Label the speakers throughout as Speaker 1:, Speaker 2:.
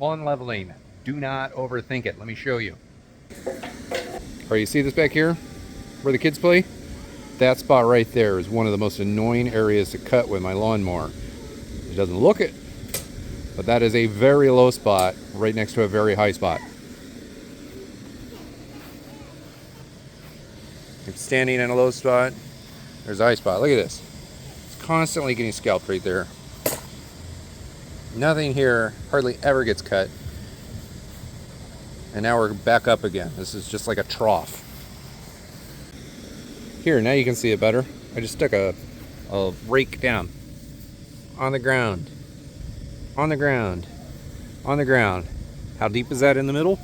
Speaker 1: Lawn leveling. Do not overthink it. Let me show you. All right, you see this back here where the kids play? That spot right there is one of the most annoying areas to cut with my lawnmower. It doesn't look it, but that is a very low spot right next to a very high spot. I'm standing in a low spot. There's a high spot. Look at this. It's constantly getting scalped right there. Nothing here hardly ever gets cut. And now we're back up again. This is just like a trough. Here, now you can see it better. I just stuck a rake down on the ground, on the ground, on the ground. How deep is that in the middle?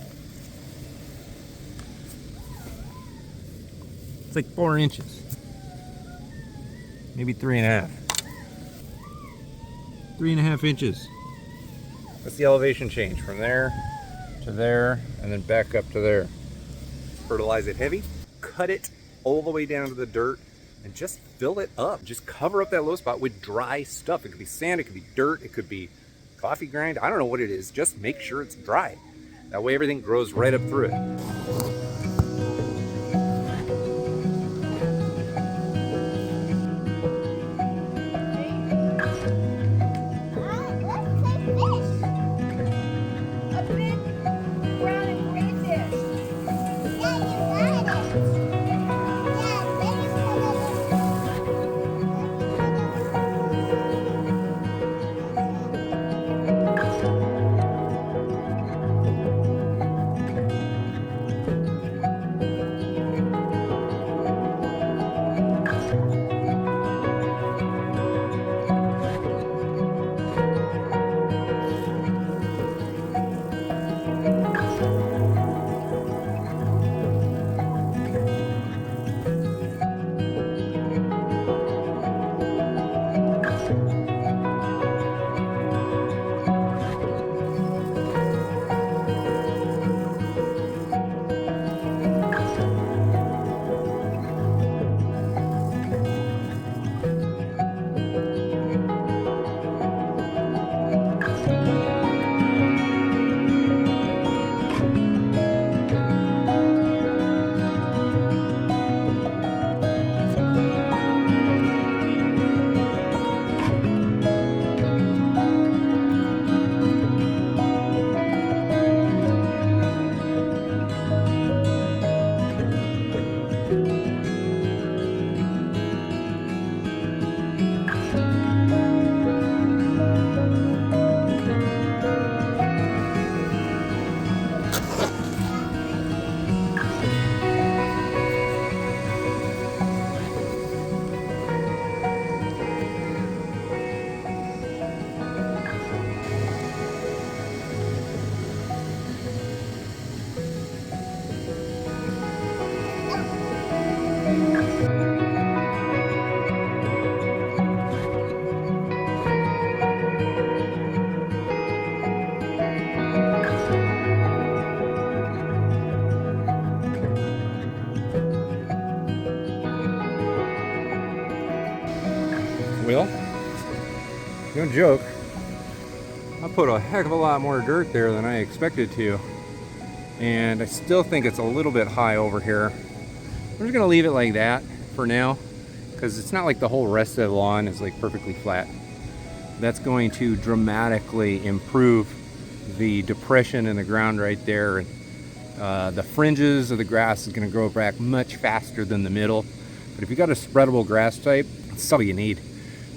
Speaker 1: It's like 4 inches, maybe 3.5. 3.5 inches. That's the elevation change from there to there and then back up to there. Fertilize it heavy, cut it all the way down to the dirt, and just fill it up. Just cover up that low spot with dry stuff. It could be sand, it could be dirt, it could be coffee grind. I don't know what it is. Just make sure it's dry. That way everything grows right up through it. Well, don't joke. I put a heck of a lot more dirt there than I expected to. And I still think it's a little bit high over here. I'm just gonna leave it like that for now, because it's not like the whole rest of the lawn is like perfectly flat. That's going to dramatically improve the depression in the ground right there. The fringes of the grass is gonna grow back much faster than the middle. But if you got a spreadable grass type, that's all you need.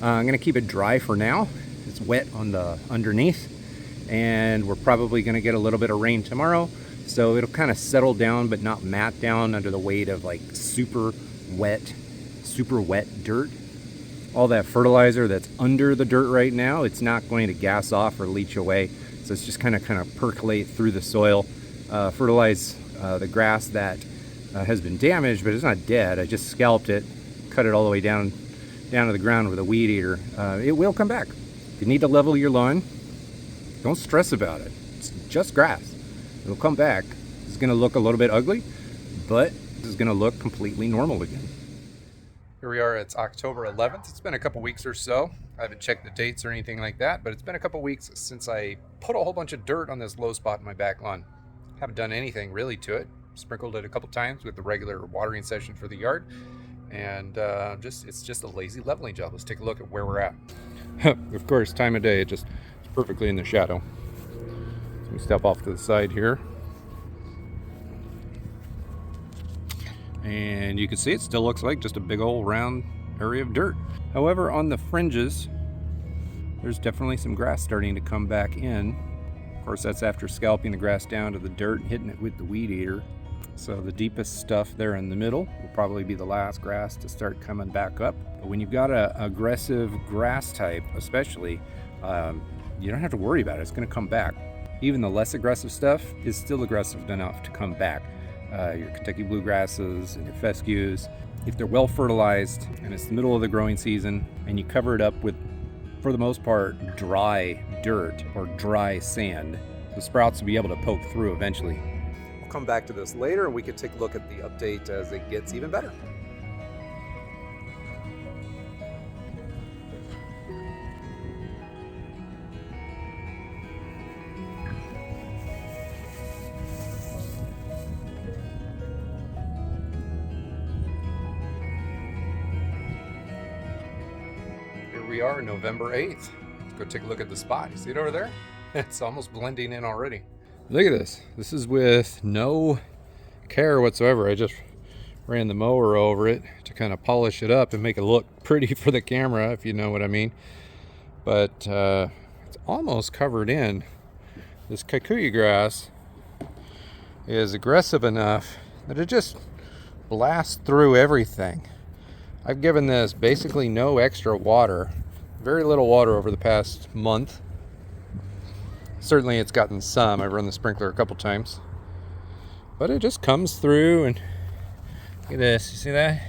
Speaker 1: I'm gonna keep it dry for now. It's wet on the underneath, and we're probably gonna get a little bit of rain tomorrow. So it'll kind of settle down, but not mat down under the weight of like super wet dirt. All that fertilizer that's under the dirt right now, it's not going to gas off or leach away. So it's just kind of percolate through the soil, fertilize the grass that has been damaged, but it's not dead. I just scalped it, cut it all the way down to the ground with a weed eater. It will come back. If you need to level your lawn, don't stress about it. It's just grass. It'll come back. It's gonna look a little bit ugly, but this is gonna look completely normal again. Here we are, it's October 11th. It's been a couple weeks or so. I haven't checked the dates or anything like that, but it's been a couple weeks since I put a whole bunch of dirt on this low spot in my back lawn. Haven't done anything really to it. Sprinkled it a couple times with the regular watering session for the yard. And it's just a lazy leveling job. Let's take a look at where we're at. Of course, time of day, it's perfectly in the shadow. So we step off to the side here. And you can see it still looks like just a big old round area of dirt. However, on the fringes, there's definitely some grass starting to come back in. Of course, that's after scalping the grass down to the dirt and hitting it with the weed eater. So the deepest stuff there in the middle will probably be the last grass to start coming back up. But when you've got an aggressive grass type, especially, you don't have to worry about it. It's going to come back. Even the less aggressive stuff is still aggressive enough to come back. Your Kentucky bluegrasses and your fescues, if they're well fertilized and it's the middle of the growing season and you cover it up with, for the most part, dry dirt or dry sand, the sprouts will be able to poke through eventually. We'll come back to this later and we can take a look at the update as it gets even better. We are November 8th. Let's go take a look at the spot. You see it over there? It's almost blending in already. Look at this. This is with no care whatsoever. I just ran the mower over it to kind of polish it up and make it look pretty for the camera, if you know what I mean. But it's almost covered in. This kikuyu grass is aggressive enough that it just blasts through everything. I've given this basically no extra water, very little water over the past month. Certainly it's gotten some. I've run the sprinkler a couple times. But it just comes through and look at this. You see that?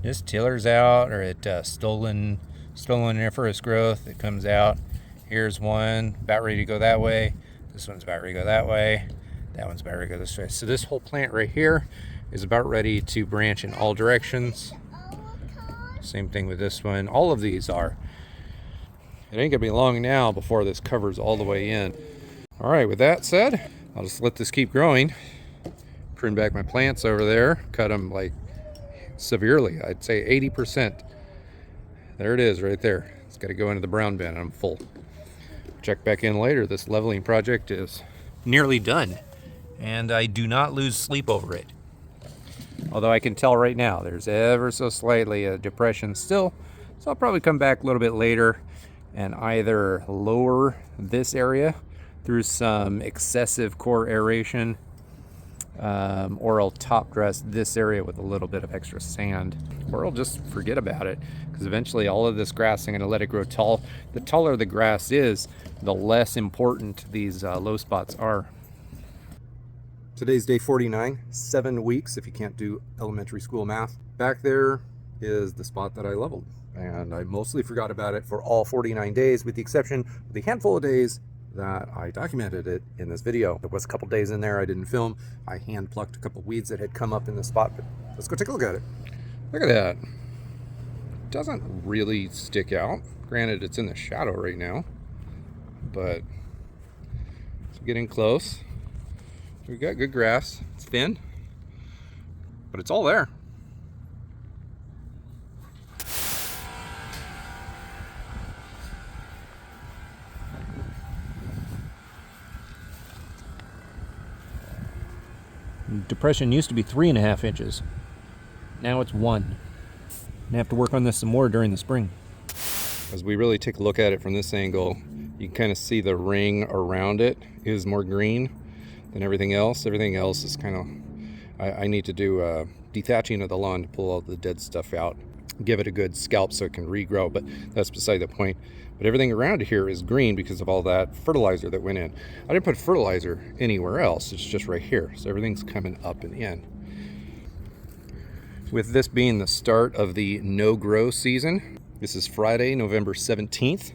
Speaker 1: Just tillers out, or it stolen coniferous growth. It comes out. Here's one about ready to go that way. This one's about ready to go that way. That one's about ready to go this way. So this whole plant right here is about ready to branch in all directions. Same thing with this one. All of these are. It ain't gonna be long now before this covers all the way in. All right, with that said, I'll just let this keep growing. Prune back my plants over there, cut them like severely. I'd say 80%. There it is right there. It's gotta go into the brown bin. I'm full. Check back in later. This leveling project is nearly done, and I do not lose sleep over it. Although I can tell right now there's ever so slightly a depression still. So I'll probably come back a little bit later and either lower this area through some excessive core aeration, or I'll top dress this area with a little bit of extra sand, or I'll just forget about it, because eventually all of this grass, I'm going to let it grow tall. The taller the grass is, the less important these low spots are. Today's day 49, 7 weeks if you can't do elementary school math. Back there is the spot that I leveled, and I mostly forgot about it for all 49 days, with the exception of the handful of days that I documented it in this video. There was a couple days in there I didn't film. I hand plucked a couple weeds that had come up in the spot, but let's go take a look at it. Look at that. It doesn't really stick out. Granted, it's in the shadow right now, but it's getting close. We've got good grass. It's thin, but it's all there. Depression used to be 3.5 inches. Now it's 1. I have to work on this some more during the spring. As we really take a look at it from this angle, you can kind of see the ring around it is more green than everything else. Everything else is kind of, I need to do dethatching of the lawn to pull all the dead stuff out, give it a good scalp so it can regrow, but that's beside the point. But everything around here is green because of all that fertilizer that went in. I didn't put fertilizer anywhere else, it's just right here. So everything's coming up and in. With this being the start of the no-grow season, this is Friday, November 17th.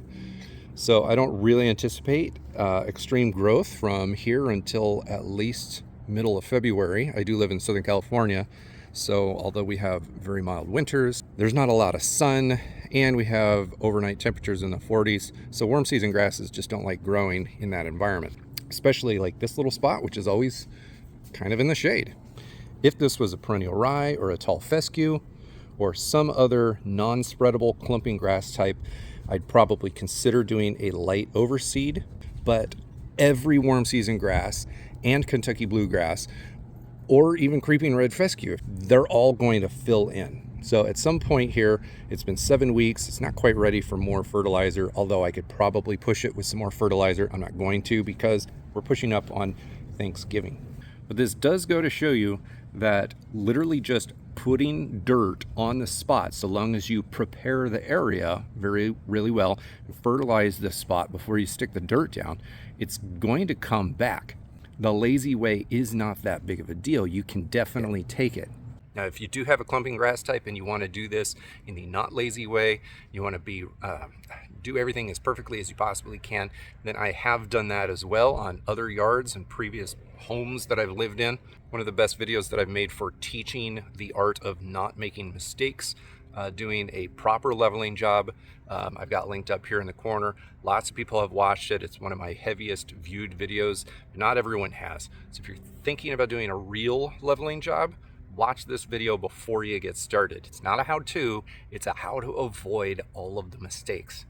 Speaker 1: So I don't really anticipate extreme growth from here until at least middle of February. I do live in Southern California, So although we have very mild winters, there's not a lot of sun, and we have overnight temperatures in the 40s. So warm season grasses just don't like growing in that environment, especially like this little spot, which is always kind of in the shade. If this was a perennial rye or a tall fescue or some other non-spreadable clumping grass type, I'd probably consider doing a light overseed. But every warm season grass and Kentucky bluegrass, or even creeping red fescue, they're all going to fill in. So at some point here, it's been 7 weeks. It's not quite ready for more fertilizer, although I could probably push it with some more fertilizer. I'm not going to because we're pushing up on Thanksgiving. But this does go to show you that literally just putting dirt on the spot, so long as you prepare the area really well and fertilize the spot before you stick the dirt down, it's going to come back. The lazy way is not that big of a deal. You can definitely take it. Now, if you do have a clumping grass type and you want to do this in the not lazy way, you want to do everything as perfectly as you possibly can, then I have done that as well on other yards and previous homes that I've lived in. One of the best videos that I've made for teaching the art of not making mistakes, doing a proper leveling job, I've got linked up here in the corner. Lots of people have watched it. It's one of my heaviest viewed videos, but not everyone has. So if you're thinking about doing a real leveling job, watch this video before you get started. It's not a how-to, it's a how to avoid all of the mistakes.